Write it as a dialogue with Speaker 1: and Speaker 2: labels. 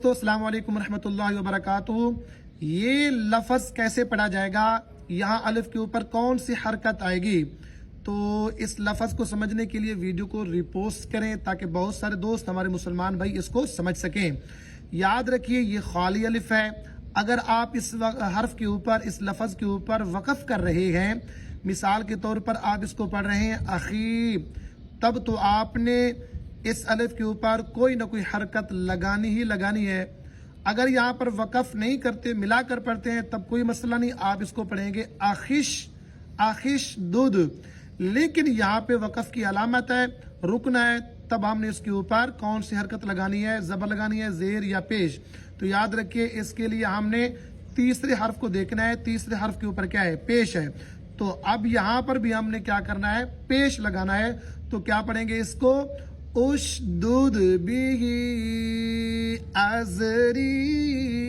Speaker 1: تو السلام علیکم ورحمۃ اللہ وبرکاتہ۔ یہ لفظ کیسے پڑھا جائے گا، یہاں الف کے اوپر کون سی حرکت آئے گی، تو اس لفظ کو سمجھنے کے لیے ویڈیو کو ریپوسٹ کریں تاکہ بہت سارے دوست ہمارے مسلمان بھائی اس کو سمجھ سکیں۔ یاد رکھیے یہ خالی الف ہے۔ اگر آپ اس حرف کے اوپر، اس لفظ کے اوپر وقف کر رہے ہیں، مثال کے طور پر آپ اس کو پڑھ رہے ہیں اخی، تب تو آپ نے اس الف کے اوپر کوئی نہ کوئی حرکت لگانی ہی لگانی ہے۔ اگر یہاں پر وقف نہیں کرتے، ملا کر پڑھتے ہیں، تب کوئی مسئلہ نہیں، آپ اس کو پڑھیں گے آخش، آخش دودھ۔ لیکن یہاں پہ وقف کی علامت ہے، رکنا ہے، تب ہم نے اس کے اوپر کون سی حرکت لگانی ہے، زبر لگانی ہے، زیر یا پیش۔ تو یاد رکھیے اس کے لیے ہم نے تیسرے حرف کو دیکھنا ہے، تیسرے حرف کے اوپر کیا ہے، پیش ہے۔ تو اب یہاں پر بھی ہم نے کیا کرنا ہے، پیش لگانا ہے۔ تو کیا پڑھیں گے اس کو، اشدد به ازری